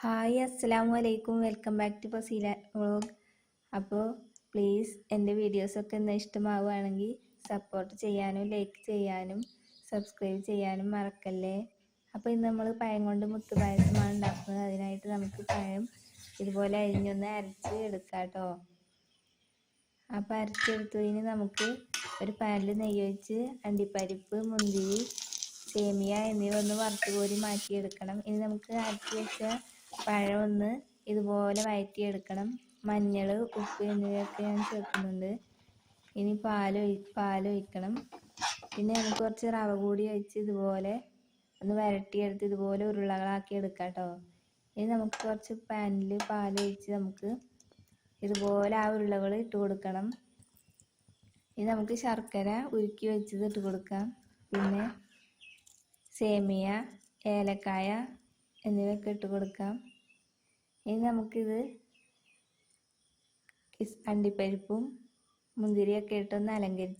Hi അസ്സലാമു അലൈക്കും. Welcome back to Faseela vlog. അപ്പോൾ പ്ലീസ് എൻ്റെ വീഡിയോസൊക്കെ ഒന്ന് ഇഷ്ടമാവുകയാണെങ്കിൽ സപ്പോർട്ട് ചെയ്യാനും ലൈക്ക് ചെയ്യാനും സബ്സ്ക്രൈബ് ചെയ്യാനും മറക്കല്ലേ. അപ്പോൾ ഇന്ന് നമ്മൾ പഴം കൊണ്ട് മുത്തുപായസമാണ് ഉണ്ടാക്കുന്നത്. അതിനായിട്ട് നമുക്ക് പഴം ഇതുപോലെ അരിഞ്ഞൊന്ന് അരച്ച് എടുക്കാം കേട്ടോ. അപ്പോൾ അരച്ചെടുത്തതിന് നമുക്ക് ഒരു പാനിൽ നെയ്യ് ഒഴിച്ച് അണ്ടിപ്പരിപ്പ്, മുന്തിരി, സേമിയ എന്നിവ ഒന്ന് വറുത്ത് കോരി മാറ്റിയെടുക്കണം. ഇനി നമുക്ക് അരച്ച് വെച്ച പഴം ഒന്ന് ഇതുപോലെ വഴറ്റിയെടുക്കണം. മഞ്ഞൾ, ഉപ്പ് എന്നിവയൊക്കെ ഞാൻ ചേർക്കുന്നുണ്ട്. ഇനി പാലൊഴിക്കണം. പിന്നെ നമുക്ക് കുറച്ച് റവ കൂടി ഒഴിച്ച് ഇതുപോലെ ഒന്ന് വരട്ടിയെടുത്ത് ഇതുപോലെ ഉരുളകളാക്കി എടുക്കാം കേട്ടോ. ഇനി നമുക്ക് കുറച്ച് പാനിൽ പാലൊഴിച്ച് നമുക്ക് ഇതുപോലെ ആ ഉരുളകൾ ഇട്ട് കൊടുക്കണം. ഇനി നമുക്ക് ശർക്കര ഉരുക്കി വെച്ചത് ഇട്ട് കൊടുക്കാം. പിന്നെ സേമിയ, ഏലക്കായ എന്നിവയൊക്കെ ഇട്ട് കൊടുക്കാം. ഇനി നമുക്കിത് അണ്ടിപ്പരിപ്പും മുന്തിരിയൊക്കെ ഇട്ടൊന്ന് അലങ്കരിച്ച്